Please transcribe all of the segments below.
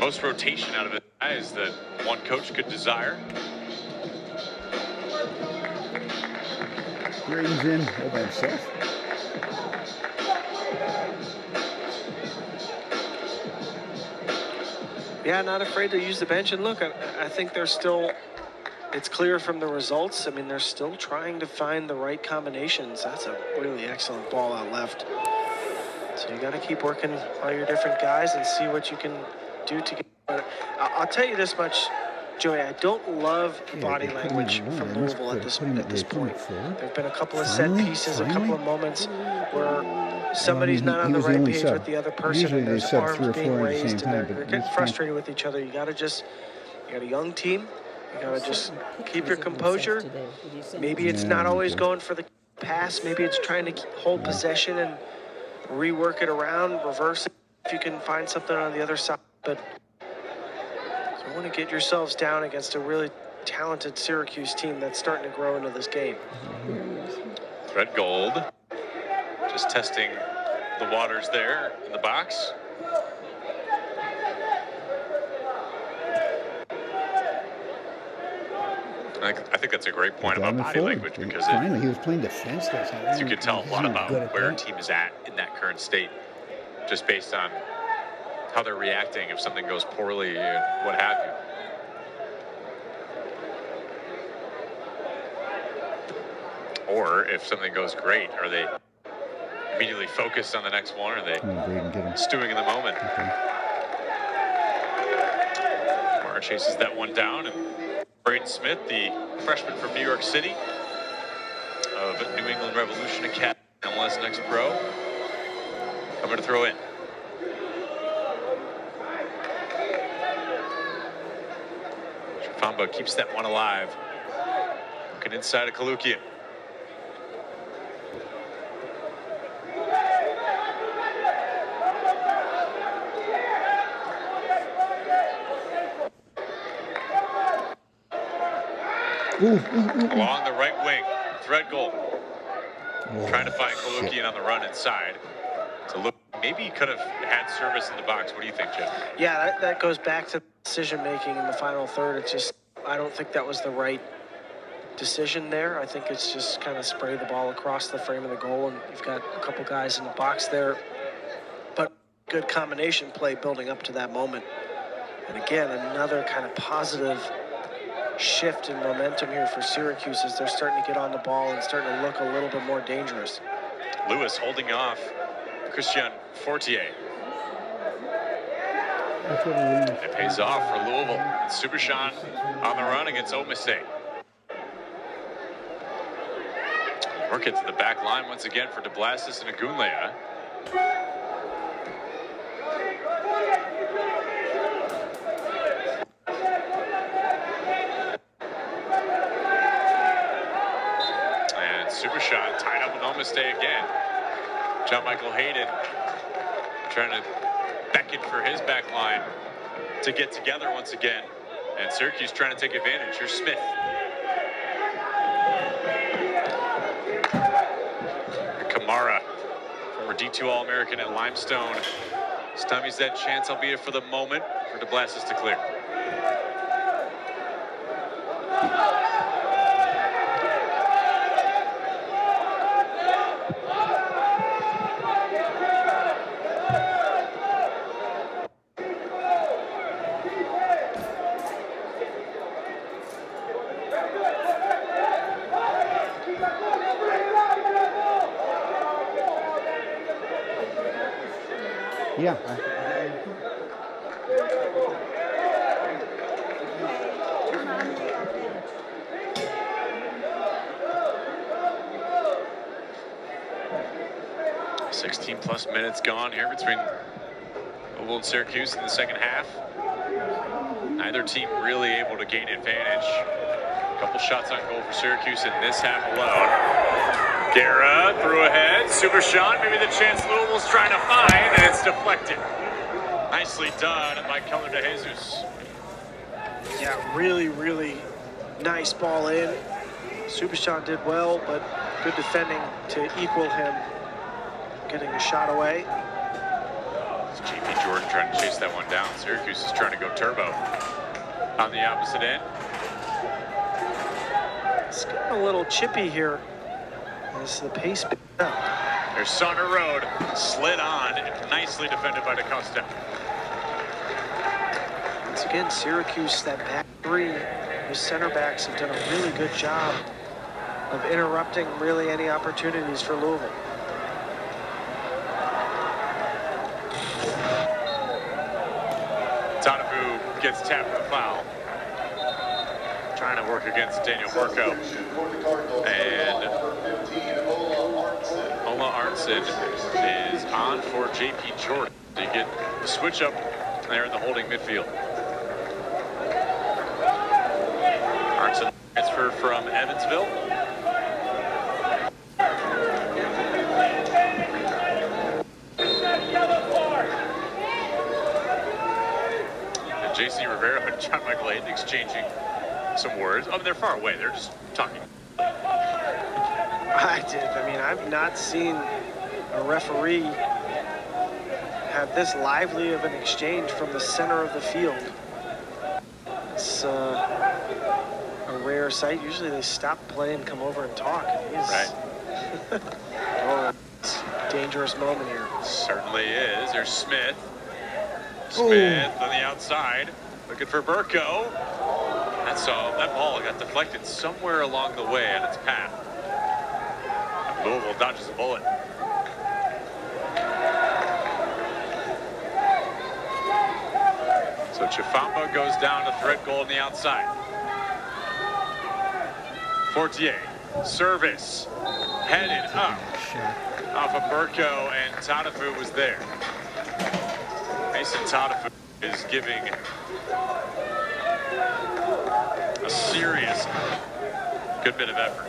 most rotation out of his guys that one coach could desire. Braedon's in all by himself. Yeah, not afraid to use the bench. And look, I think they're still, it's clear from the results. I mean, they're still trying to find the right combinations. That's a really excellent ball out left. So you got to keep working all your different guys and see what you can do to get. But I'll tell you this much, Joey, I don't love the body language from Louisville at this point. There have been a couple of set pieces, a couple of moments where somebody's not on the right page with the other person, and there's arms being raised, and they're getting frustrated with each other. You got a young team. You got to just keep your composure. Maybe it's not always going for the pass. Maybe it's trying to hold possession and rework it around, reverse it if you can find something on the other side. But you want to get yourselves down against a really talented Syracuse team that's starting to grow into this game. Red Gold just testing the waters there in the box. I think that's a great point about body language, because finally he was playing defense there. You could tell a lot about where a team is at in that current state, just based on how they're reacting if something goes poorly and what have you. Or if something goes great, are they immediately focused on the next one, or are they stewing in the moment? Okay. Mara chases that one down, and Braedon Smith, the freshman from New York City of New England Revolution Academy, MLS Next Pro, coming to throw in. Famba keeps that one alive. Looking inside of Kalukian. Along the right wing, thread goal. Trying to find Kalukian on the run inside. So look, maybe he could have had service in the box. What do you think, Jeff? Yeah, that goes back to decision making in the final third. It's just, I don't think that was the right decision there. I think it's just kind of spray the ball across the frame of the goal, and you've got a couple guys in the box there. But good combination play building up to that moment. And again, another kind of positive shift in momentum here for Syracuse as they're starting to get on the ball and starting to look a little bit more dangerous. Lewis holding off Christian Fortier. It pays off for Louisville. Supershan on the run against Omise. Work it to the back line once again for DeBlasis and Agunlea. And Supershan tied up with Omise again. John Michael Hayden trying to beckon for his back line to get together once again. And Syracuse trying to take advantage. Here's Smith. Kamara, former D2 All-American at Limestone. Stummies that chance, albeit for the moment, for DeBlasis to clear. Yeah. 16-plus minutes gone here between Louisville and Syracuse in the second half. Neither team really able to gain advantage. A couple shots on goal for Syracuse in this half alone. Guerra threw ahead. Supershan, maybe the chance Louisville's trying to find, and it's deflected. Nicely done by Keller de Jesus. Yeah, really, really nice ball in. Supershan did well, but good defending to equal him getting a shot away. JP Jordan trying to chase that one down. Syracuse is trying to go turbo on the opposite end. It's getting a little chippy here as the pace picks up. There's Saunders Road, slid on, nicely defended by DaCosta. Once again, Syracuse, that back three, the center backs have done a really good job of interrupting really any opportunities for Louisville. Tatafu gets tapped for the foul. Trying to work against Daniel Burko. And Ola Arnson is on for JP Jordan. So you get the switch up there in the holding midfield. Arnson transfer from Evansville. And JC Rivera and John Michael Hayden exchanging some words. Oh, they're far away. They're just talking. I mean, I've not seen a referee have this lively of an exchange from the center of the field. It's a rare sight. Usually they stop play and come over and talk. And he's, right. Oh, it's a dangerous moment here. Certainly is. There's Smith. Smith on the outside, looking for Burko. That ball got deflected somewhere along the way on its path. Louisville dodges a bullet. So Chifamba goes down to threat goal on the outside. Fortier, service, headed up off of Burko, and Tatafu was there. Mason Tatafu is giving a serious good bit of effort.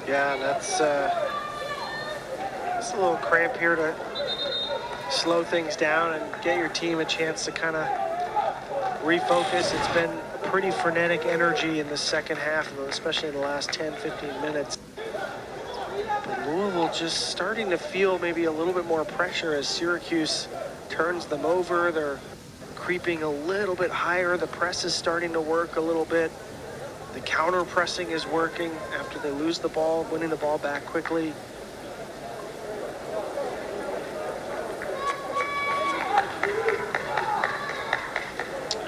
Yeah, that's it's a little cramp here to slow things down and get your team a chance to kind of refocus. It's been pretty frenetic energy in the second half, especially in the last 10-15 minutes. But Louisville just starting to feel maybe a little bit more pressure as Syracuse turns them over. They're creeping a little bit higher. The press is starting to work a little bit. The counter pressing is working after they lose the ball, winning the ball back quickly.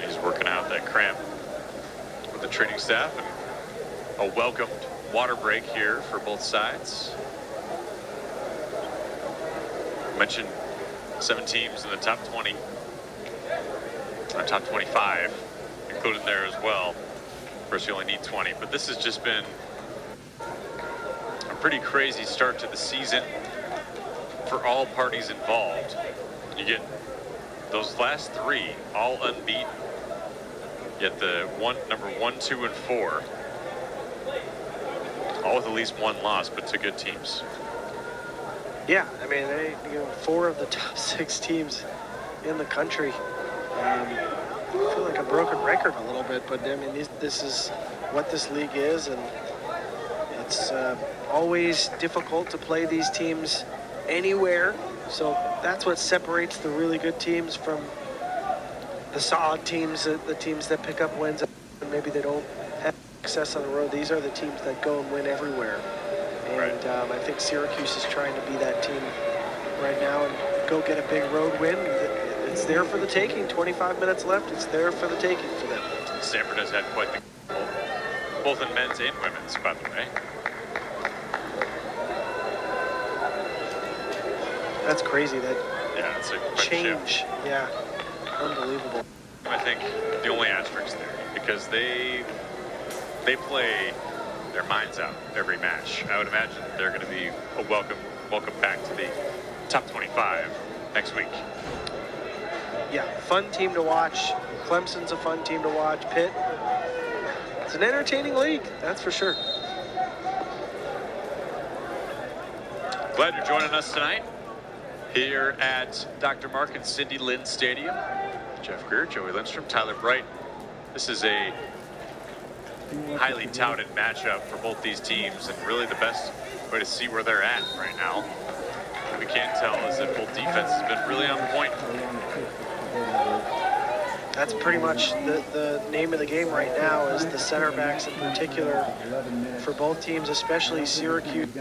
He's working out that cramp with the training staff, and a welcomed water break here for both sides. I mentioned 7 teams in the top 20, or top 25, included there as well. Of course, you only need 20, but this has just been a pretty crazy start to the season for all parties involved. You get those last 3 all unbeaten, yet the number 1, 2, and 4 all with at least 1 loss, but to good teams. Yeah, I mean, 4 of the top 6 teams in the country. I feel like a broken record a little bit, but I mean, this is what this league is, and it's always difficult to play these teams anywhere. So that's what separates the really good teams from the solid teams, the teams that pick up wins and maybe they don't have success on the road. These are the teams that go and win everywhere. And I think Syracuse is trying to be that team right now and go get a big road win. It's there for the taking. 25 minutes left. It's there for the taking for them. Stanford has had quite the goal, both in men's and women's, by the way. That's crazy. That it's a change. Yeah, unbelievable. I think the only asterisk there, because they play their minds out every match. I would imagine they're going to be a welcome back to the top 25 next week. Yeah, fun team to watch. Clemson's a fun team to watch. Pitt, it's an entertaining league, that's for sure. Glad you're joining us tonight here at Dr. Mark and Cindy Lynn Stadium. Jeff Greer, Joey Lindstrom, Tyler Bright. This is a highly touted matchup for both these teams, and really the best way to see where they're at right now. we can tell is that both defense has been really on point. That's pretty much the name of the game right now, is the center backs in particular for both teams, especially Syracuse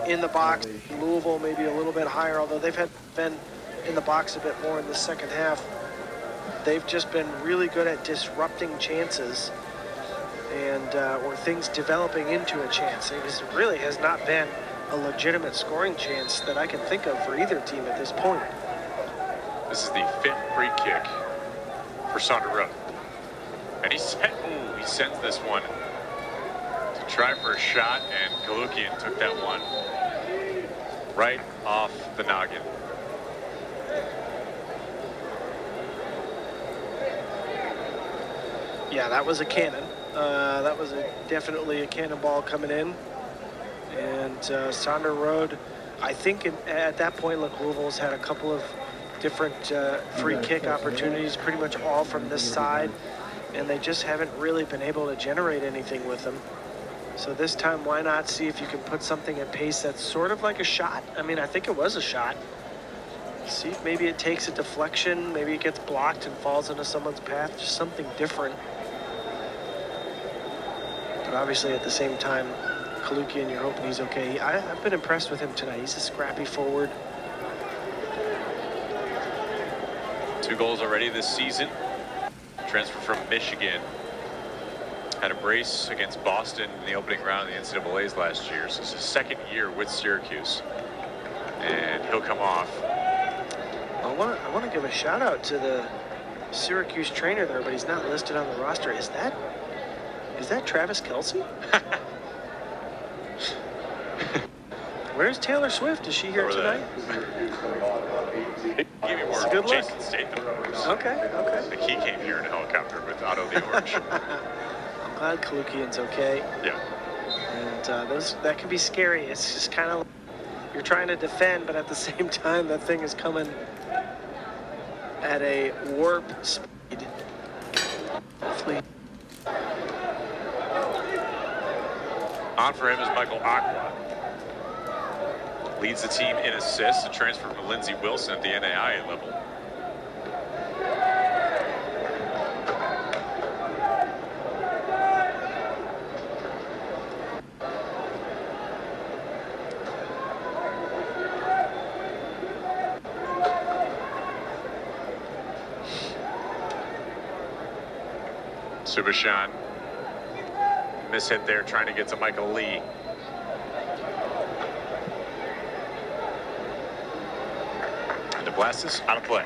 in the box. Louisville maybe a little bit higher, although they've been in the box a bit more in the second half. They've just been really good at disrupting chances and or things developing into a chance. It really has not been a legitimate scoring chance that I can think of for either team at this point. This is the 5th free kick for Sander Road. And he sends this one to try for a shot, and Kalukian took that one right off the noggin. Yeah, that was a cannon. That was definitely a cannonball coming in. And Sander Road, I think at that point, look, Louisville's had a couple of different free kick opportunities, pretty much all from this side, and they just haven't really been able to generate anything with them. So this time, why not see if you can put something at pace that's sort of like a shot? I mean, I think it was a shot. See if maybe it takes a deflection, maybe it gets blocked and falls into someone's path, just something different. But obviously at the same time, Kalukian, you're hoping he's okay. I've been impressed with him tonight. He's a scrappy forward. 2 goals already this season. Transfer from Michigan. Had a brace against Boston in the opening round of the NCAAs last year. So it's his 2nd year with Syracuse. And he'll come off. I want to give a shout out to the Syracuse trainer there, but he's not listed on the roster. Is that Travis Kelce? Where's Taylor Swift? Is she here tonight? Give me more. It's a good look. Jason Statham. Okay. Like he came here in a helicopter with Otto the Orange. I'm glad Kalukian's okay. Yeah. And that can be scary. It's just kind of, you're trying to defend, but at the same time, that thing is coming at a warp speed. Hopefully. On for him is Michael Aqua. Leads the team in assists, a transfer from Lindsey Wilson at the NAIA level. Subashan. Mishit there trying to get to Michael Lee. And the blast is out of play.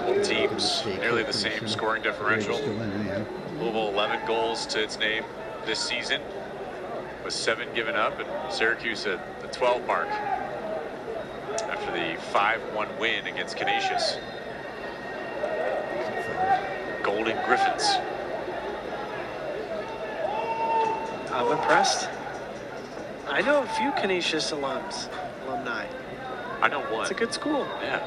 Both teams nearly the same scoring differential. Louisville 11 goals to its name this season, with 7 given up, and Syracuse at the 12 mark after the 5-1 win against Canisius. Golden Griffins. I'm impressed. I know a few Canisius alumni. I know one. It's a good school. Yeah.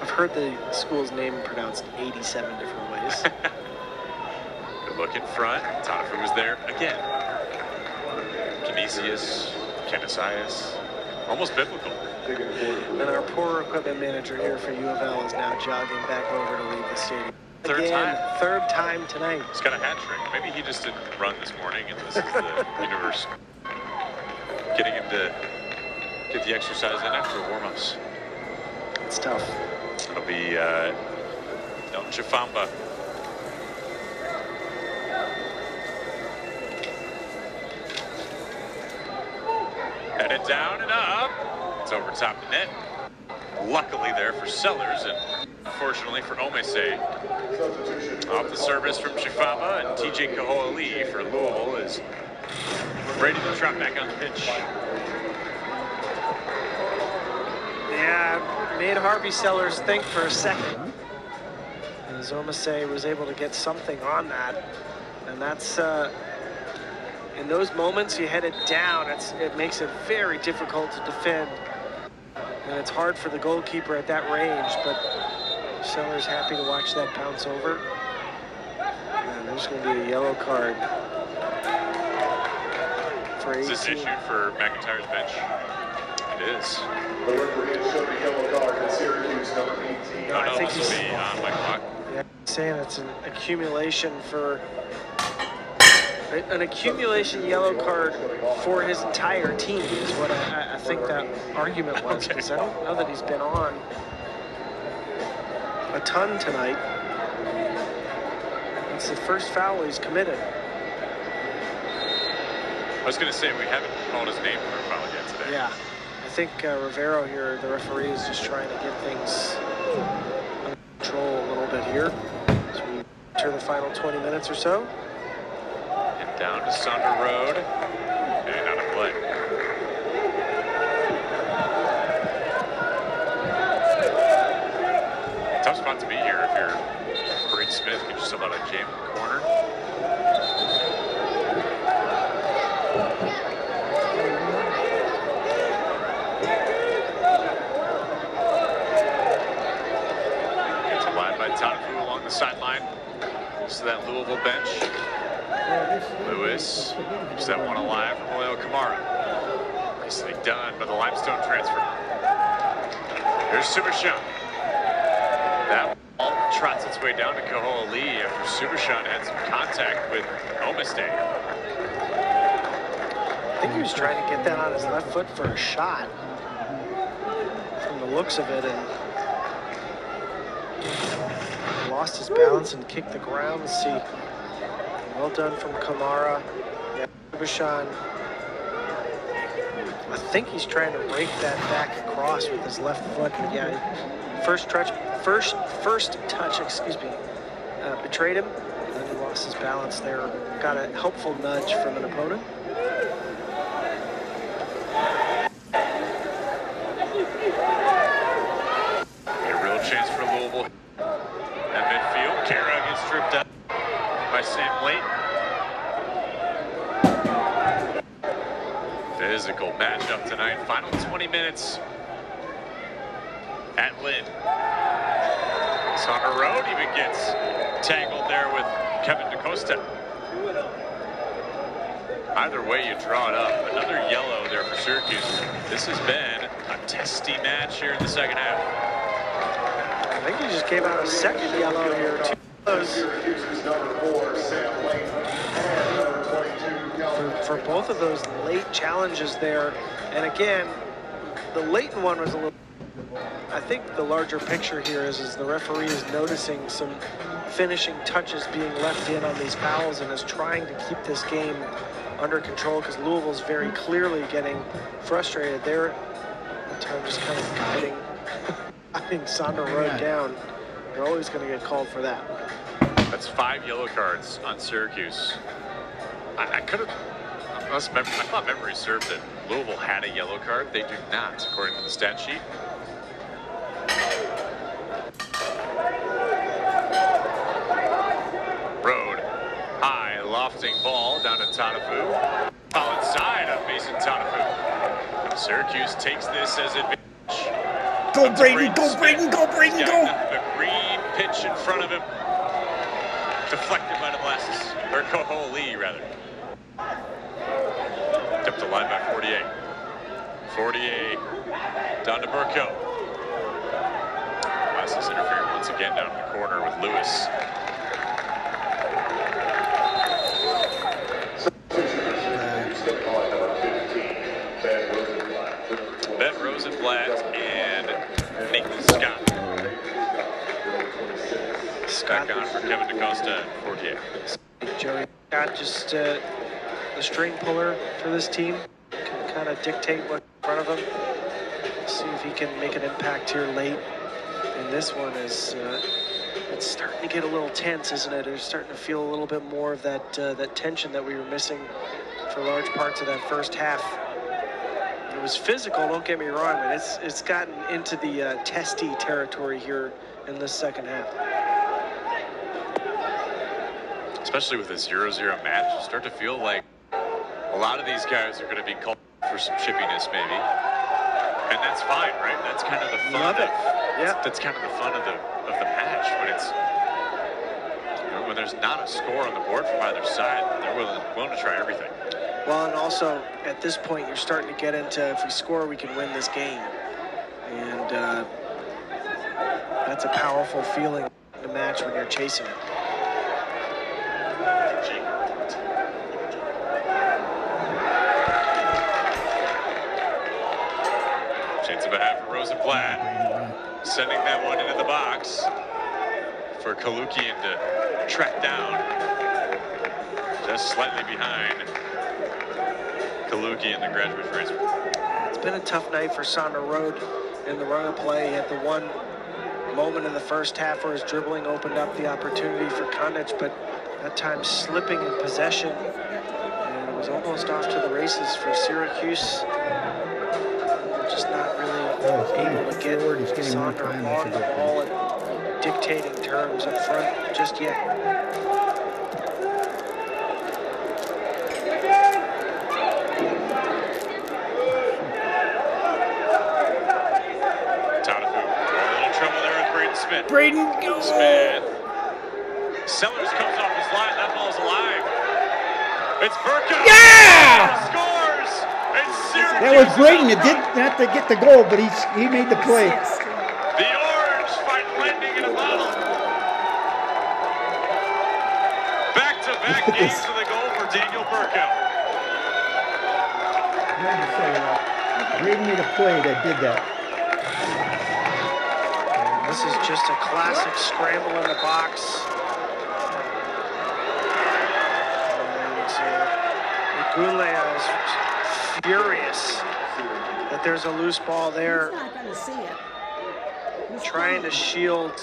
I've heard the school's name pronounced 87 different ways. Good look in front. Tonafu was there again. Canisius, Canisius. Almost biblical. And our poor equipment manager here for U of L is now jogging back over to leave the stadium. Third time tonight. He's got a hat trick. Maybe he just didn't run this morning, and this is the universe getting him to get the exercise in after warm-ups. It's tough. It'll be Elton Chifamba. Headed down and up. It's over top the net. Luckily there for Sellers, and unfortunately for Omese. Off the service from Chifamba, and TJ Kahoali for Louisville is ready to trot back on the pitch. Yeah, made Harvey Sellers think for a second. As Omese was able to get something on that. And that's, in those moments you head it down, it makes it very difficult to defend. And it's hard for the goalkeeper at that range, but Sellers happy to watch that bounce over. And there's going to be a yellow card. for 18. Is this issue for McIntyre's bench? It is. The referee has shown a yellow card in Syracuse, number 18. No, I think this will he's be on my clock. yeah, saying it's an accumulation yellow card for his entire team is what I think that argument was, because I don't know that he's been on a ton tonight. It's the first foul he's committed. I was going to say, we haven't called his name for a foul yet today. Yeah, I think Rivero here, the referee, is just trying to get things under control a little bit here as we enter the final 20 minutes or so. And down to Saunders Road. And out of play. Tough spot to be here if you're Braedon Smith. Get yourself out of jam in the corner. Gets a line by Tanafu along the sideline. Goes to that Louisville bench. Lewis keeps that one alive from Maleo Kamara. Nicely done by the Limestone transfer. Here's Subershan. That ball trots its way down to Kahoa Lee after Subershan had some contact with Omiste. I think he was trying to get that on his left foot for a shot from the looks of it, and lost his balance and kicked the ground. Let's see. Well done from Kamara. Yeah, Subershan. I think he's trying to rake that back across with his left foot. But yeah, first touch, betrayed him. And then he lost his balance there. Got a helpful nudge from an opponent. A real chance for Louisville. At midfield, Kara gets stripped out by Sam Leighton. Physical matchup tonight. Final 20 minutes at Lynn. Saunders Road even gets tangled there with Kevin DaCosta. Either way you draw it up, another yellow there for Syracuse. This has been a testy match here in the second half. I think he just came out a second yellow here. Two yellows Syracuse's number 4, Sam Leighton, and number 22, for both of those late challenges there. And again, the Leighton one was a little. I think the larger picture here is the referee is noticing some finishing touches being left in on these fouls and is trying to keep this game under control, because Louisville's very clearly getting frustrated. They're just kind of guiding Saunders Road down. They're always going to get called for that. That's 5 yellow cards on Syracuse. I could have. I thought memory served that Louisville had a yellow card. They do not, according to the stat sheet. Road, high, lofting ball down to Tanafu. Foul inside of Mason Tanafu. Syracuse takes this as advantage. Go Braedon, go Braedon, go Braedon, go! The green pitch in front of him. Deflected by the Blasses. Or Kahoa Lee, rather. Up the line by 48. 48. Down to Burko. Blasses interfering once again down in the corner with Lewis. Ben Rosenblatt and Nathan Scott. Back on for Kevin DaCosta at 48. Joey Scott, just the string puller for this team, can kind of dictate what's in front of him. See if he can make an impact here late. And this one is it's starting to get a little tense, isn't it? It's starting to feel a little bit more of that that tension that we were missing for large parts of that first half. It was physical, don't get me wrong, but it's gotten into the testy territory here in this second half. Especially with this 0-0 match, you start to feel like a lot of these guys are going to be called for some chippiness, maybe. And that's fine, right? That's kind of the fun. Love it. Yeah. That's kind of the fun of the match when it's, when there's not a score on the board from either side. They're willing to try everything. Well, and also at this point, you're starting to get into if we score, we can win this game. And that's a powerful feeling to match when you're chasing it. Chance of a half for Rosenblatt. Sending that one into the box for Kalukian to track down. Just slightly behind Kalukian, the graduate freshman. It's been a tough night for Sander Road in the run of play. He had the one moment in the first half where his dribbling opened up the opportunity for Konic, but that time slipping in possession. And it was almost off to the races for Syracuse. Just not really able to get Sander on the ball and dictating terms up front just yet. Braedon, Smith. Sellers comes off his line. That ball's alive. It's Burko. Yeah! Scores. It's Syracuse. That was Braedon. It did not to get the goal, but he made the play. The Orange find landing in a bottle. Back-to-back games with a goal for Daniel Burko. Braedon made a play that did that. This is just a classic scramble in the box. And Goulet is furious that there's a loose ball there. Trying to shield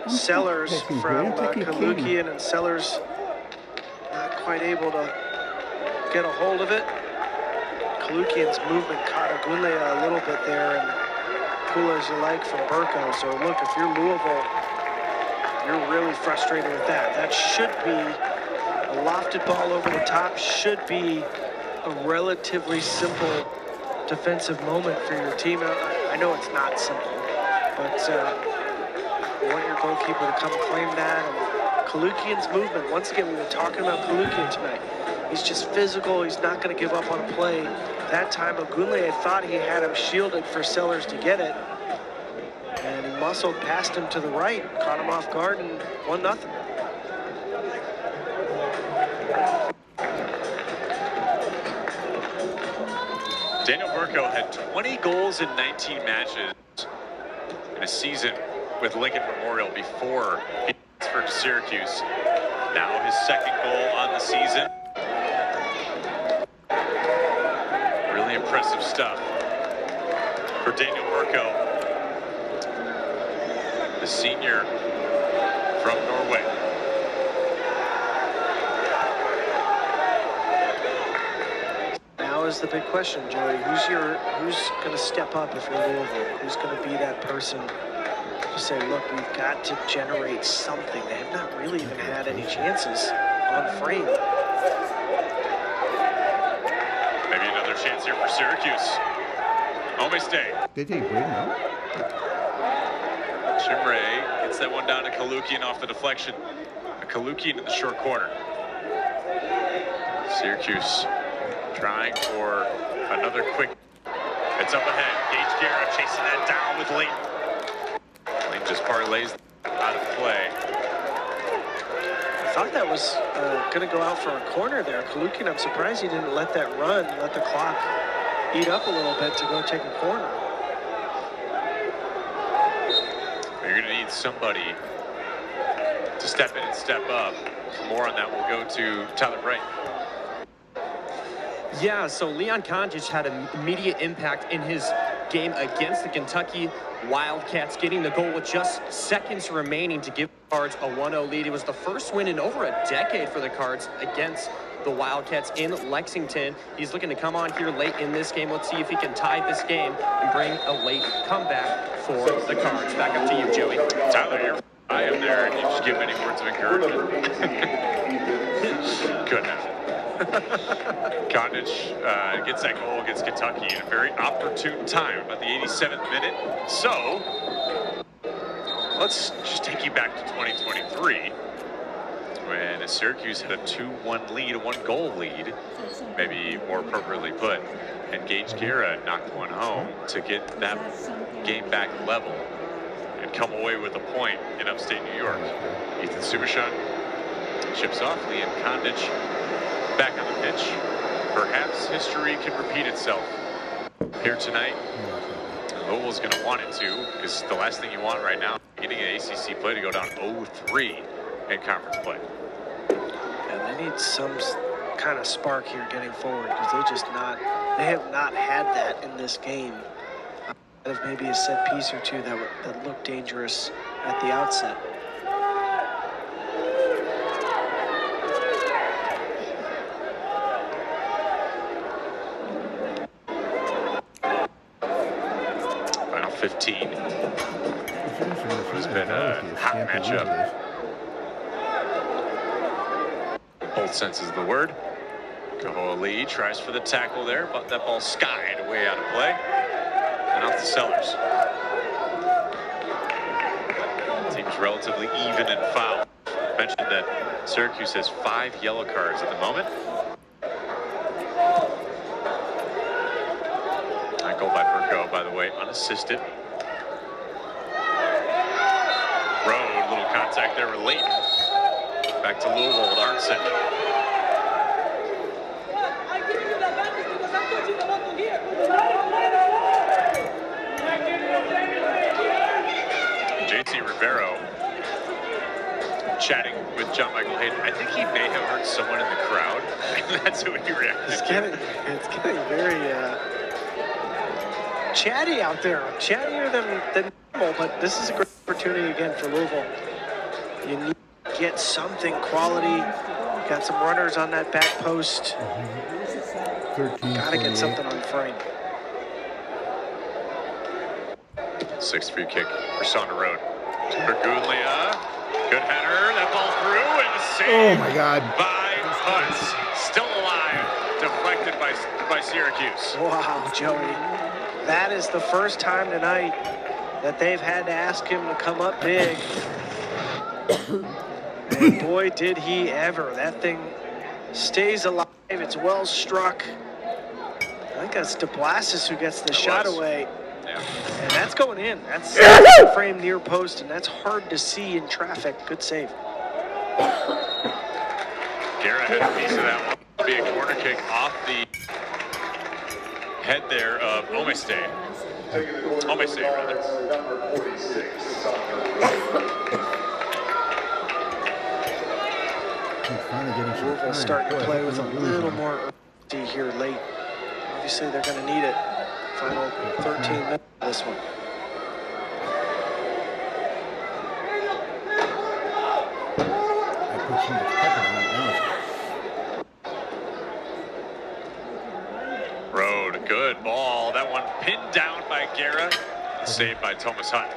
Sellers from Kalukian, and Sellers not quite able to get a hold of it. Kalukian's movement caught Goulet a little bit there, and cool as you like from Burko. So look, if you're Louisville, you're really frustrated with that. That should be a lofted ball over the top, should be a relatively simple defensive moment for your team. I know it's not simple, but you want your goalkeeper to come claim that. And Kalukian's movement, once again, we've been talking about Kalukian tonight. He's just physical, he's not going to give up on a play. That time, Ogunle thought he had him shielded for Sellers to get it. And he muscled past him to the right, caught him off guard, and 1-0. Daniel Burko had 20 goals in 19 matches in a season with Lincoln Memorial before he transferred to Syracuse. Now his second goal on the season. Really impressive stuff for Daniel Burko, the senior from Norway. Now is the big question, Joey. Who's going to step up if you're Louisville? Who's going to be that person to say, look, we've got to generate something? They have not really even had any chances on frame. Maybe another chance here for Syracuse. Home stay. Did he win now? Chimre gets that one down to Kalukian off the deflection. Kalukian in the short corner. Syracuse trying for another quick. It's up ahead. Gage Guerra chasing that down with Layton. Layton just parlays out of play. I thought that was going to go out for a corner there. Kalukian, I'm surprised he didn't let that run, let the clock eat up a little bit to go take a corner. You're going to need somebody to step in and step up. More on that will go to Tyler Braedon. Yeah, so Leon Konjic had an immediate impact in his game against the Kentucky Wildcats, getting the goal with just seconds remaining to give the Cards a 1-0 lead. It was the first win in over a decade for the Cards against the Wildcats in Lexington. He's looking to come on here late in this game. Let's see if he can tie this game and bring a late comeback for the Cards. Back up to you, Joey. Tyler, you're I am there, and you just give any words of encouragement. Couldn't have. Konic gets that goal against Kentucky in a very opportune time, about the 87th minute. So let's just take you back to 2023. when Syracuse had a 2-1 lead, a 1-goal lead, maybe more appropriately put. And Gage Guerra knocked one home to get that game back level and come away with a point in upstate New York. Ethan Subashon chips off. Liam Kondich back on the pitch. Perhaps history can repeat itself here tonight. Louisville's going to want it to, because the last thing you want right now, getting an ACC play to go down 0-3 in conference play. And they need some kind of spark here getting forward, because they have not had that in this game. Of maybe a set piece or two that looked dangerous at the outset. Final 15. It's been a hot matchup. Both senses of the word. Kahoa Lee tries for the tackle there, but that ball skied way out of play. And off to Sellers. Team's relatively even in foul. Mentioned that Syracuse has 5 yellow cards at the moment. That goal by Burko, by the way, unassisted. Road, little contact there with Leighton. Back to Louisville with Arnson. JT Rivero chatting with John Michael Hayden. I think he may have hurt someone in the crowd. That's who he reacted to. It's getting very chatty out there. Chattier than normal, but this is a great opportunity again for Louisville. You need to get something quality. Got some runners on that back post. Gotta get something on frame. 6th free kick for Saunders Road. Berguglia, good header, that ball through, and a save. Oh my God. By Hunt, still alive, deflected by Syracuse. Wow, Joey. That is the first time tonight that they've had to ask him to come up big. And boy, did he ever. That thing stays alive. It's well struck. I think that's DeBlasis who gets the shot away. Yeah. And that's going in. That's frame near post, and that's hard to see in traffic. Good save. Guerra had a piece of that one. It'll be a corner kick off the head there of Omeste. Omeste, rather. Number 46, Louisville starting to play with a little more urgency here late. Obviously, they're going to need it. Final 13 minutes of this one. Road, good ball. That one pinned down by Guerra. Saved by Thomas Hunt.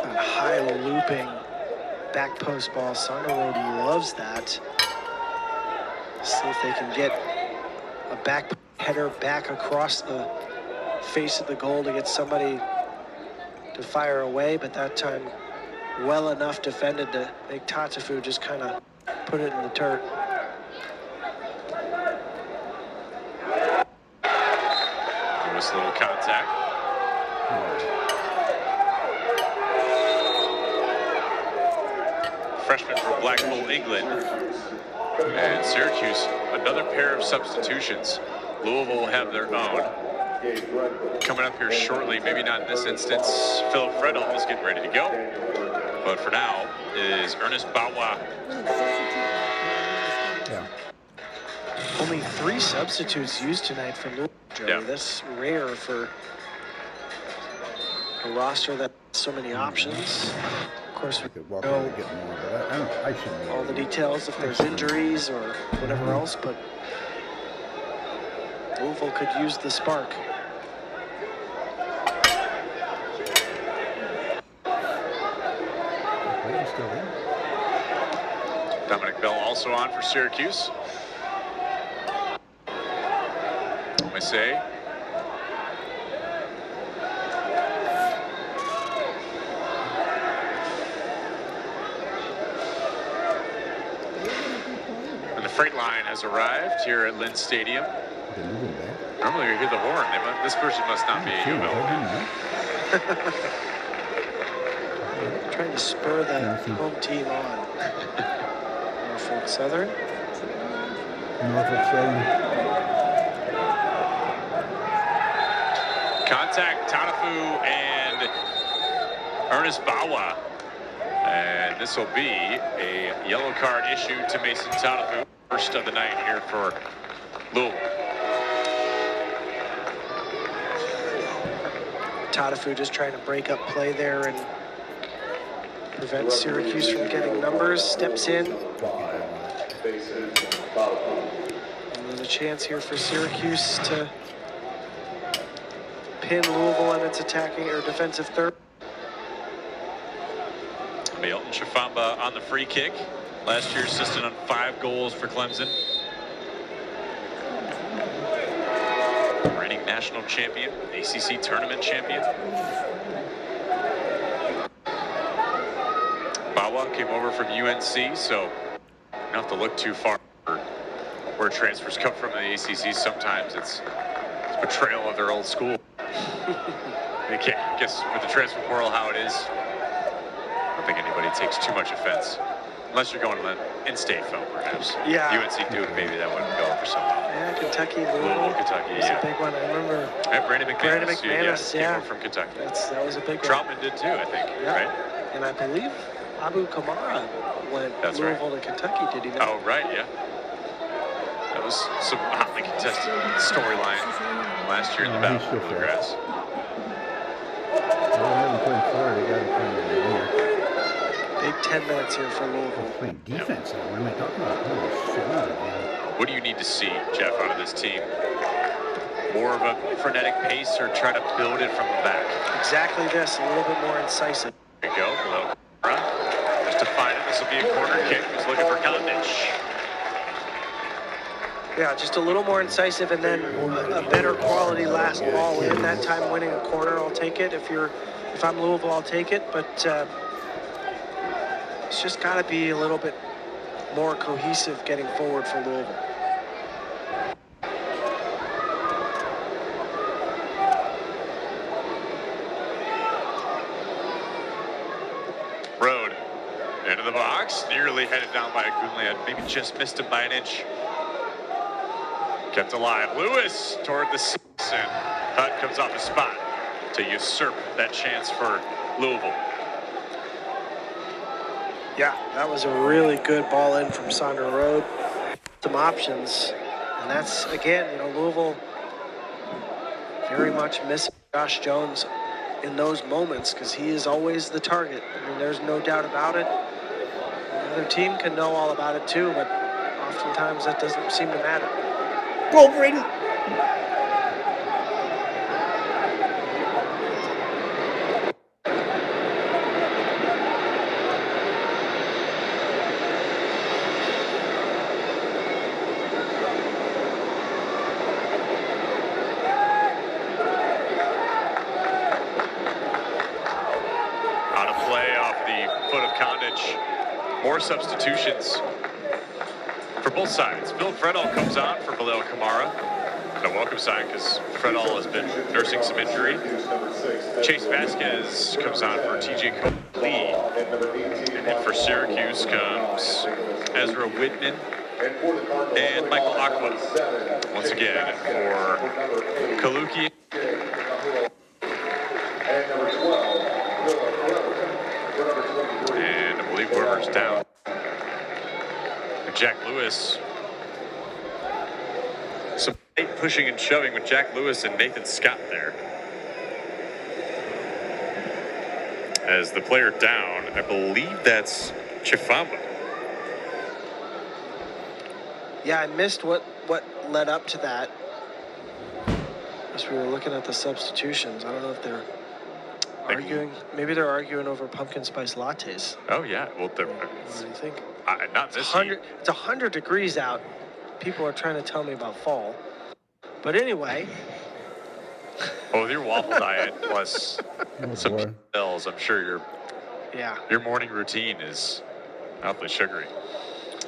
That high looping back post ball. Saunders Road loves that. See if they can get a back header back across the face of the goal to get somebody to fire away, but that time well enough defended to make Tatafu just kind of put it in the dirt. Nice little contact. Freshman from Blackpool, England. And Syracuse, another pair of substitutions. Louisville will have their own. Coming up here shortly, maybe not in this instance, Philip Fredholm is getting ready to go. But for now, is Ernest Bawa. Yeah. Only 3 substitutes used tonight for Louisville. Yeah. That's rare for a roster that has so many options. Of course, we Could walk know over to get more, but I shouldn't. all the details if there's injuries or whatever else, but Louisville could use the spark. Dominic Bell also on for Syracuse. I say. freight line has arrived here at Lynn Stadium. They're moving back. Normally we hear the horn. This person must not be a Gee, U of L fan. Trying to spur the home team on. Norfolk Southern. Norfolk Southern. Contact Tanafu and Ernest Bawa. And this will be a yellow card issued to Mason Tanafu. First of the night here for Louisville. Tanafu just trying to break up play there and prevent Syracuse from getting numbers. Steps in. And there's a chance here for Syracuse to pin Louisville on its attacking or defensive third. Milton Chifamba on the free kick. Last year assisted on 5 goals for Clemson. Reigning national champion, ACC tournament champion. Bawa came over from UNC, so you don't have to look too far where transfers come from in the ACC. Sometimes it's betrayal of their old school. I guess with the transfer portal how it is, I don't think anybody takes too much offense. Unless you're going to an in-state film, perhaps. Yeah. UNC Duke, maybe that wouldn't go for someone. Yeah, Kentucky, Louisville, Kentucky, That's yeah. a big one. I remember. Braedon McManus, yeah. came from Kentucky. That was a big one. Troutman did too, I think, Yeah. right? And I believe Abu Kamara went That's Louisville to Kentucky, did he not? Oh, right, yeah. That was some hotly contested storyline last year in the Battle of Bluegrass. They haven't played Florida. They got to play in the Big 10 minutes here for Louisville. playing defense. What am I talking about? Holy shit, man. What do you need to see, Jeff, out of this team? More of a frenetic pace or try to build it from the back? Exactly this, a little bit more incisive. There you go, below Kamara. Just to find it, this will be a corner kick. He's looking for Condich. Yeah, just a little more incisive and then a better quality last ball in. That time winning a corner, I'll take it. If I'm Louisville, I'll take it. But it's just got to be a little bit more cohesive getting forward for Louisville. Road into the box, nearly headed down by Agunlad. Maybe just missed him by an inch. Kept alive. Lewis toward the 6, and Hutt comes off his spot to usurp that chance for Louisville. Yeah, that was a really good ball in from Sandra Road. Some options, and that's again, Louisville very much missing Josh Jones in those moments because he is always the target. I mean, there's no doubt about it. The other team can know all about it too, but oftentimes that doesn't seem to matter. Go, Braedon! Out of play off the foot of Condich. More substitutions for both sides. Phil Fredall comes on for Bilal Kamara. And a welcome sign because Fredall has been nursing some injury. Chase Vasquez comes on for TJ Lee. And then for Syracuse comes Ezra Whitman and Michael Aqua. Once again for Kaluki. And I believe Werner's down. Jack Lewis. Some pushing and shoving with Jack Lewis and Nathan Scott there. As the player down, I believe that's Chifamba. Yeah, I missed what led up to that. As we were looking at the substitutions, I don't know if they're arguing. Maybe they're arguing over pumpkin spice lattes. Oh yeah, well, What do you think? not this heat. It's 100 degrees out. People are trying to tell me about fall. But anyway. Oh, with your waffle diet plus some boy. pills, I'm sure Yeah. your morning routine is awfully sugary.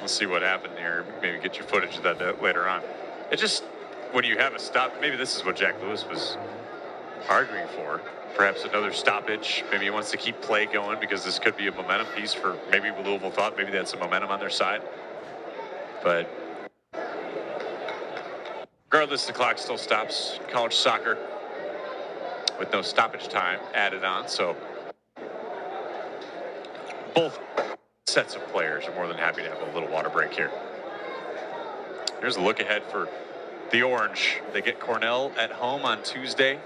Let's see what happened here. Maybe get your footage of that later on. It just, when you have a stop, maybe this is what Jack Lewis was arguing for. Perhaps another stoppage. Maybe he wants to keep play going because this could be a momentum piece for maybe Louisville thought maybe they had some momentum on their side. But regardless, the clock still stops. College soccer with no stoppage time added on. So both sets of players are more than happy to have a little water break here. Here's a look ahead for the Orange. They get Cornell at home on Tuesday.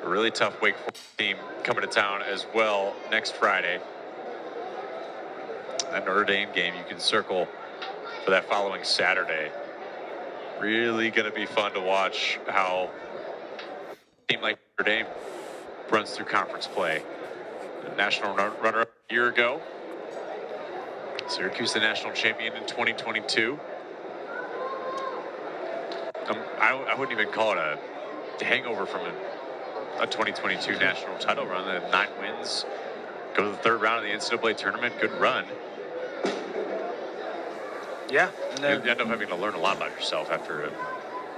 A really tough Wake Forest team coming to town as well next Friday. That Notre Dame game you can circle for that following Saturday. Really going to be fun to watch how a team like Notre Dame runs through conference play. The national runner-up a year ago. Syracuse, the national champion in 2022. I wouldn't even call it a hangover from a 2022 national title run. They had 9 wins, go to the 3rd round of the NCAA tournament. Good run. Yeah, and then You end up having to learn a lot about yourself after a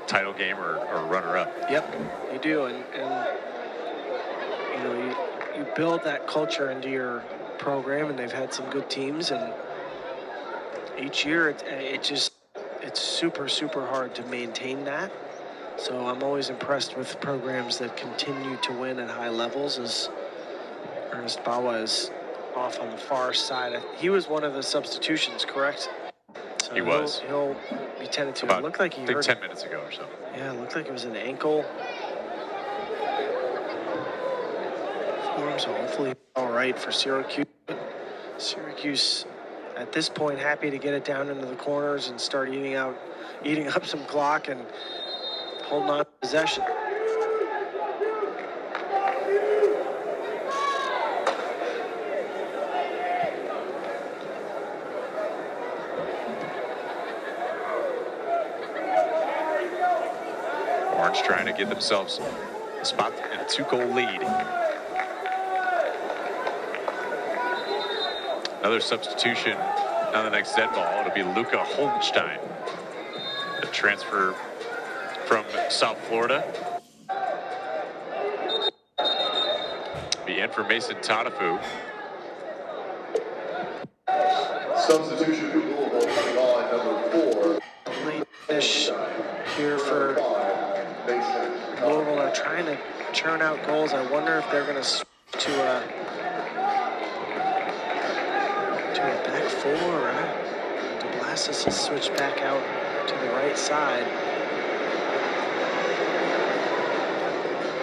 title game or runner-up. Yep, you do, and you know you build that culture into your program, and they've had some good teams, and each year it's super hard to maintain that. So I'm always impressed with programs that continue to win at high levels. As Ernest Bawa is off on the far side, he was one of the substitutions, correct? So He was. He'll be tended to. About, It looked like he I think hurt 10 minutes ago or so. Yeah, it looked like it was an ankle. So hopefully all right for Syracuse. Syracuse, at this point, happy to get it down into the corners and start eating up some clock and holding on to possession. Orange trying to get themselves a spot in a 2-goal lead. Another substitution on the next dead ball. It'll be Luca Holdenstein, a transfer from South Florida. Be in for Mason Tadafu. Substitution for Louisville coming on number 4. Late finish here for Louisville. They're trying to churn out goals. I wonder if they're going to switch to a back 4. DeBlasis has switched back out to the right side.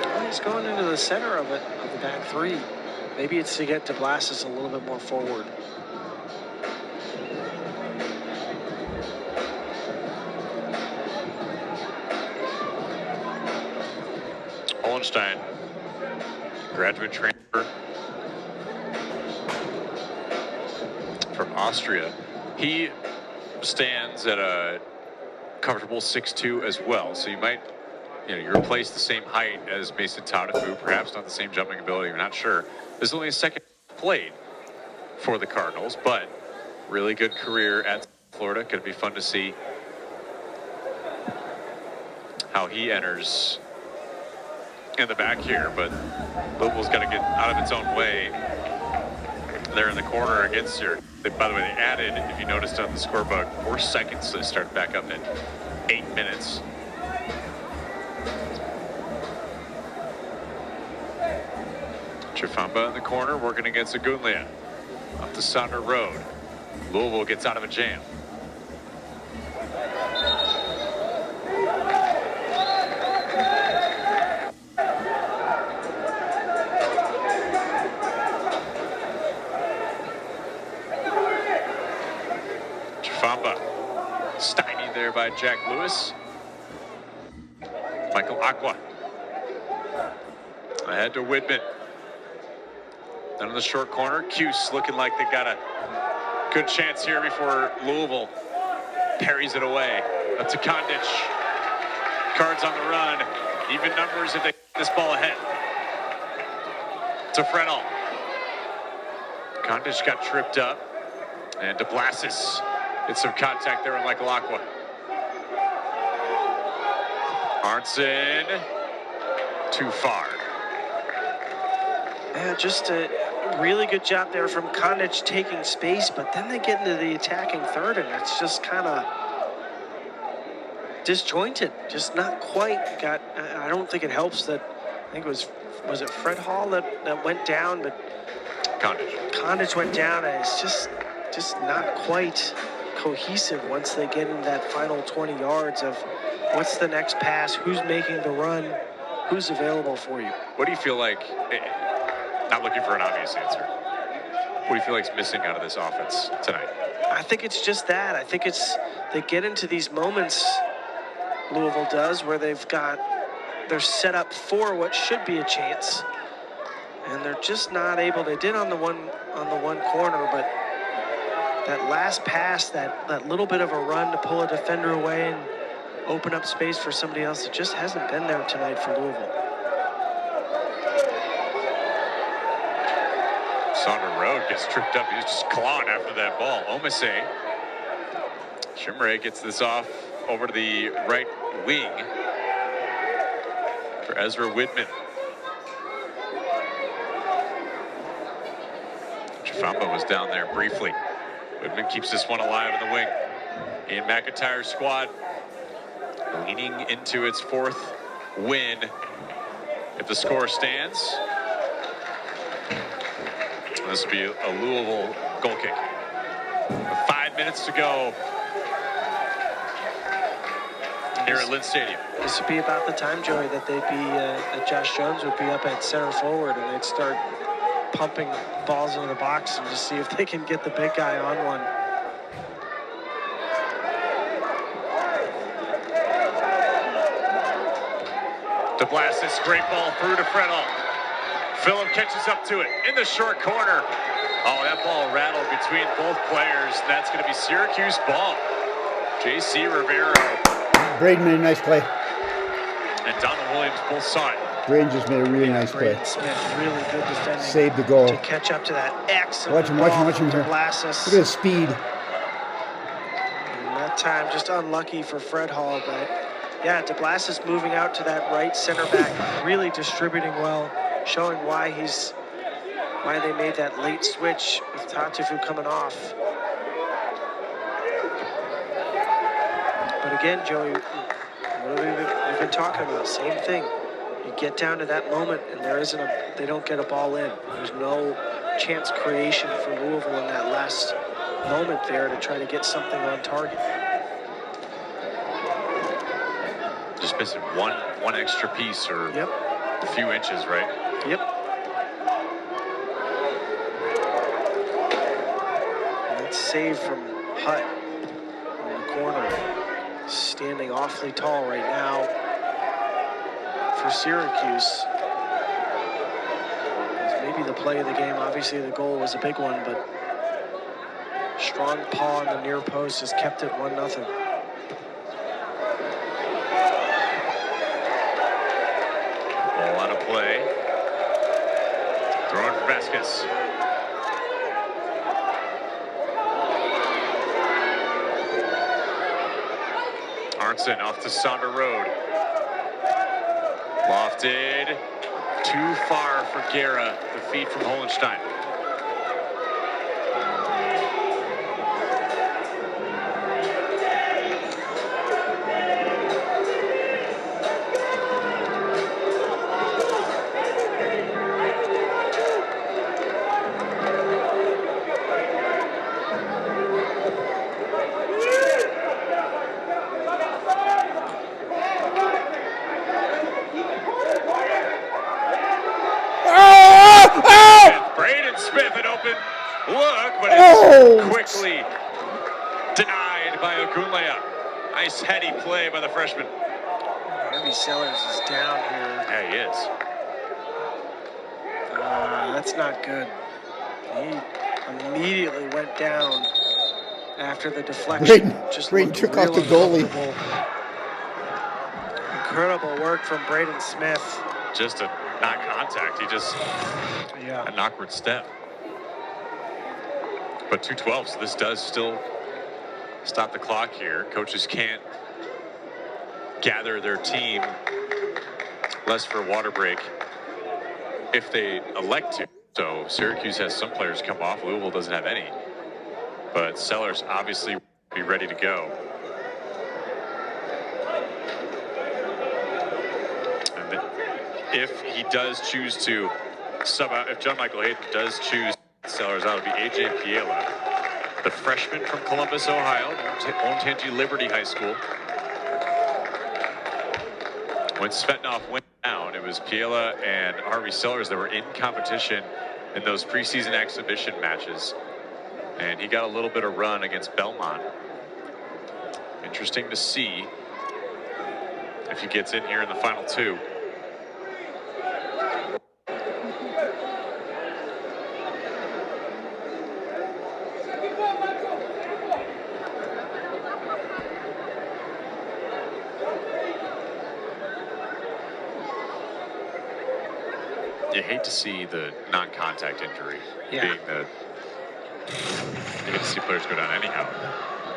Well, he's going into the center of the back 3. Maybe it's to get DeBlasis a little bit more forward. Hollenstein, graduate transfer from Austria. He stands at a comfortable 6'2" as well. So you might, you replace the same height as Mason Tadafu, perhaps not the same jumping ability, you're not sure. This is only his second played for the Cardinals, but really good career at Florida. Could be fun to see how he enters in the back here, but Louisville's got to get out of its own way. They're in the corner against here. By the way, they added, if you noticed on the scoreboard, 4 seconds, so they start back up at 8 minutes. Chifamba in the corner, working against Agunlia. Up the Saunder Road. Louisville gets out of a jam. Stymied there by Jack Lewis. Michael Aqua. Ahead to Whitman. Down in the short corner, Cuse looking like they got a good chance here before Louisville parries it away. Up to Kondic. Cards on the run. Even numbers if they get this ball ahead. To Frenel. Kondic got tripped up. And DeBlasis It's some contact there on Lekalakwa. Arnson, too far. Yeah, just a really good job there from Konic taking space, but then they get into the attacking third, and it's just kind of disjointed, just not quite got. I don't think it helps that, I think it was it Fred Hall that went down, but Konic went down, and it's just not quite cohesive once they get in that final 20 yards of what's the next pass, who's making the run, who's available for you. What do you feel like, not looking for an obvious answer, what do you feel like is missing out of this offense tonight? I think it's just that. I think it's, they get into these moments, Louisville does, where they're set up for what should be a chance, and they're just not able. They did on the one corner, but that last pass, that little bit of a run to pull a defender away and open up space for somebody else, it just hasn't been there tonight for Louisville. Saunders Road gets tripped up. He's just clawing after that ball. Omiseh. Shimre gets this off over to the right wing for Ezra Whitman. Chifamba was down there briefly. Whitman keeps this one alive in the wing. Ian McIntyre's squad leaning into its fourth win. If the score stands, this will be a Louisville goal kick. 5 minutes to go here at Lynn Stadium. This would be about the time, Joey, that that Josh Jones would be up at center forward and they'd start pumping balls into the box and just see if they can get the big guy on one. DeBlastis, great ball through to Fredall. Phillip catches up to it in the short corner. Oh, that ball rattled between both players. That's going to be Syracuse ball. J.C. Rivero Braedon made a nice play. and Donald Williams both saw it. Braedon just made a really nice play. Braedon Smith, really good defending. Saved the goal. To catch up to that excellent Watch him here. DeBlastis. Look at his speed. And that time just unlucky for Fred Hall, but yeah, DeBlastis moving out to that right center back, really distributing well, showing why they made that late switch with Tatifu coming off. But again, Joey, what we've been talking about, same thing. You get down to that moment and they don't get a ball in. There's no chance creation for Louisville in that last moment there to try to get something on target. Just missing one extra piece or a few inches, right? Yep. And that save from Hutt in the corner, standing awfully tall right now for Syracuse. It's maybe the play of the game. Obviously the goal was a big one, but strong paw on the near post has kept it 1-0. Ball out of play. Throwing for Vasquez. Arnson off to Saunders Road. Lofted. Too far for Guerra. The feed from Hohenstein. Braedon Smith, an open look, but it's quickly denied by Ogunleya. Nice heady play by the freshman. Harvey Sellers is down here. Yeah, he is. That's not good. He immediately went down after the deflection. Braedon took off the goalie. Incredible work from Braedon Smith. Just a non-contact. He just had an awkward step. But 2-12, so this does still stop the clock here. Coaches can't gather their team less for a water break if they elect to. So Syracuse has some players come off. Louisville doesn't have any. But Sellers obviously be ready to go. And if he does choose to sub out, if John Michael Hayden does choose Sellers out, it would be A.J. Piela, the freshman from Columbus, Ohio, Olentangy Liberty High School. When Svetnov went down, it was Piela and Harvey Sellers that were in competition in those preseason exhibition matches. And he got a little bit of run against Belmont. Interesting to see if he gets in here in the final two. You hate to see the non-contact injury being the. You hate to see players go down anyhow.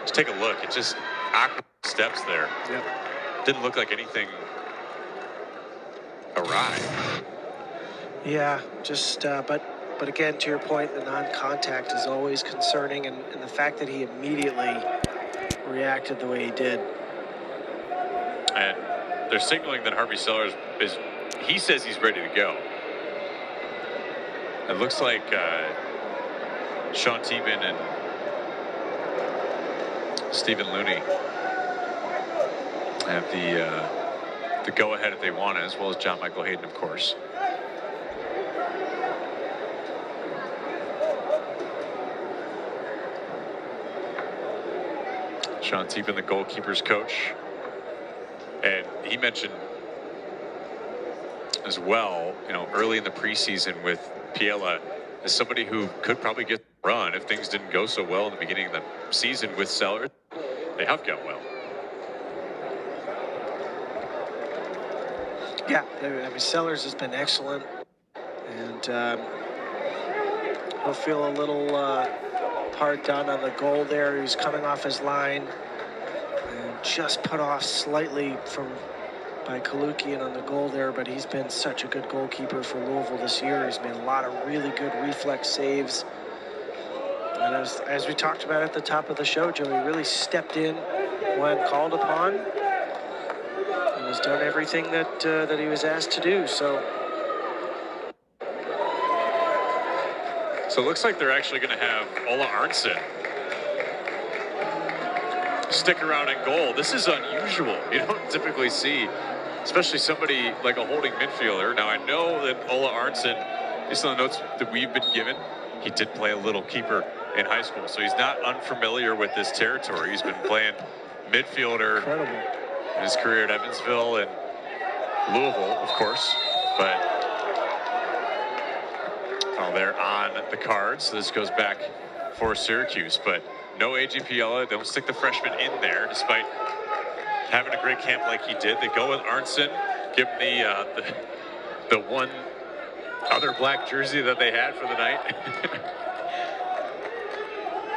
Just take a look. It just awkward steps there. Yep. Didn't look like anything awry. Yeah, just but again, to your point, the non-contact is always concerning, and the fact that he immediately reacted the way he did. And they're signaling that Harvey Sellers is. He says he's ready to go. It looks like Sean Teben and Stephen Looney have the go-ahead if they want it, as well as John Michael Hayden, of course. Sean Teben, the goalkeepers coach, and he mentioned as well, you know, early in the preseason with Piela as somebody who could probably get the run if things didn't go so well in the beginning of the season with Sellers. They have gone well. Yeah, I mean, Sellers has been excellent, and he'll feel a little hard done on the goal there. He was coming off his line and just put off slightly by Kalukian on the goal there, but he's been such a good goalkeeper for Louisville this year. He's made a lot of really good reflex saves. And as we talked about at the top of the show, Joe, he really stepped in when called upon and has done everything that that he was asked to do. So it looks like they're actually going to have Ola Arntzen stick around in goal. This is unusual. You don't typically see, especially somebody like a holding midfielder. Now, I know that Ola Arntzen, based on the notes that we've been given, he did play a little keeper in high school, so he's not unfamiliar with this territory. He's been playing midfielder in his career at Evansville and Louisville, of course, but they're on the cards, so this goes back for Syracuse, but no A.J. Piela. Don't stick the freshman in there, despite having a great camp like he did. They go with Arntzen, give him the one other black jersey that they had for the night.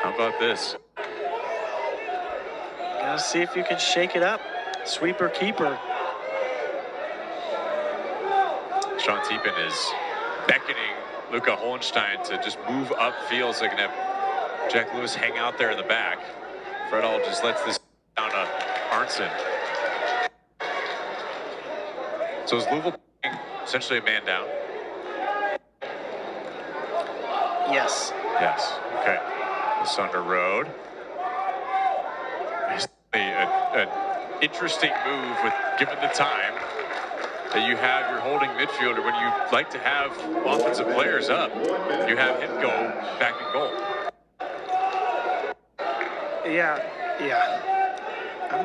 How about this? gotta see if you can shake it up. Sweeper keeper. Sean Teben is beckoning Luca Hohenstein to just move upfield so they can have Jack Lewis hang out there in the back. Fred All just lets this down to Arntzen. So is Louisville essentially a man down? Yes. Yes. Okay. This under road. An interesting move with given the time that you have your holding midfielder when you like to have offensive players up. You have him go back in goal. Yeah. I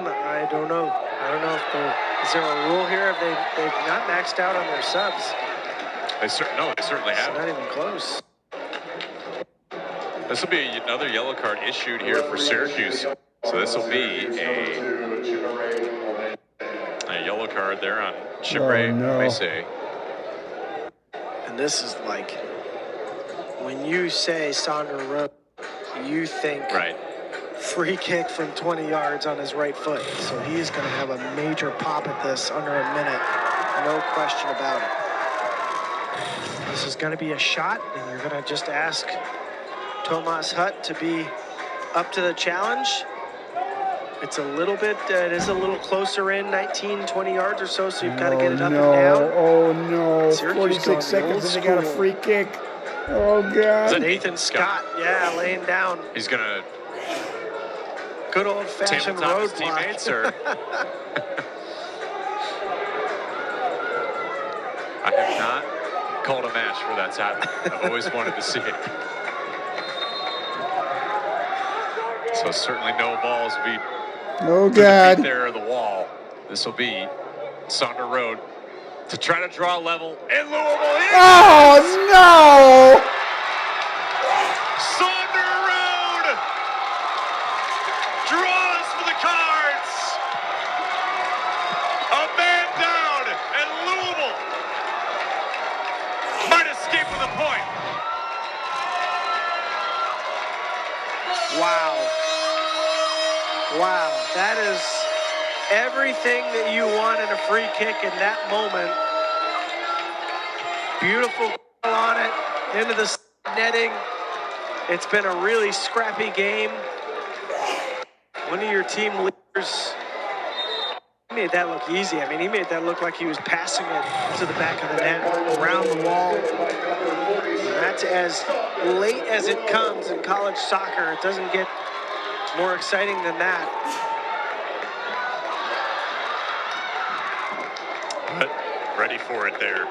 don't know. I don't know if is there a rule here? If they've not maxed out on their subs. They certainly It's have. not even close. This will be another yellow card issued here for Syracuse. So this will be a yellow card there on Chimere Mese. And this is like, when you say Sandra Rowe, you think Right. free kick from 20 yards on his right foot. So he's going to have a major pop at this under a minute. No question about it. This is going to be a shot, and you're going to just ask Tomas Hutt to be up to the challenge. It's a little bit, it is a little closer in, 19, 20 yards or so, so you've got to get it up and down. Oh no, Syracuse going 46 seconds old and they got a school. free kick. Oh God. Nathan Scott, yeah, laying down. He's going to Good old-fashioned tabletop his roadblock. teammates, or I have not called a match where that's happened. I've always wanted to see it. So certainly no balls will be Oh to the God. feet there or the wall. This will be Saunders Road to try to draw level in Louisville. Oh no! Saunders Road draws for the Cards. A man down, and Louisville might escape with a point. Wow. Wow, that is everything that you want in a free kick in that moment. Beautiful on it, into the netting. It's been a really scrappy game. One of your team leaders made that look easy. I mean, he made that look like he was passing it to the back of the net, around the wall. And that's as late as it comes in college soccer. It doesn't get more exciting than that. But ready for it there.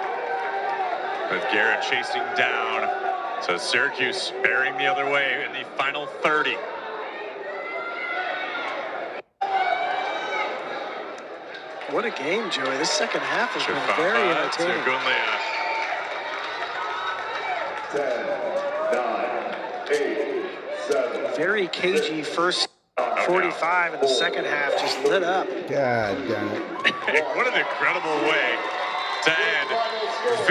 With Garrett chasing down. So Syracuse bearing the other way in the final 30. What a game, Joey. This second half has been very entertaining. 10, 9, 8, 7. Very cagey first 45 in the second half, just lit up. God damn it. What an incredible way to end. Very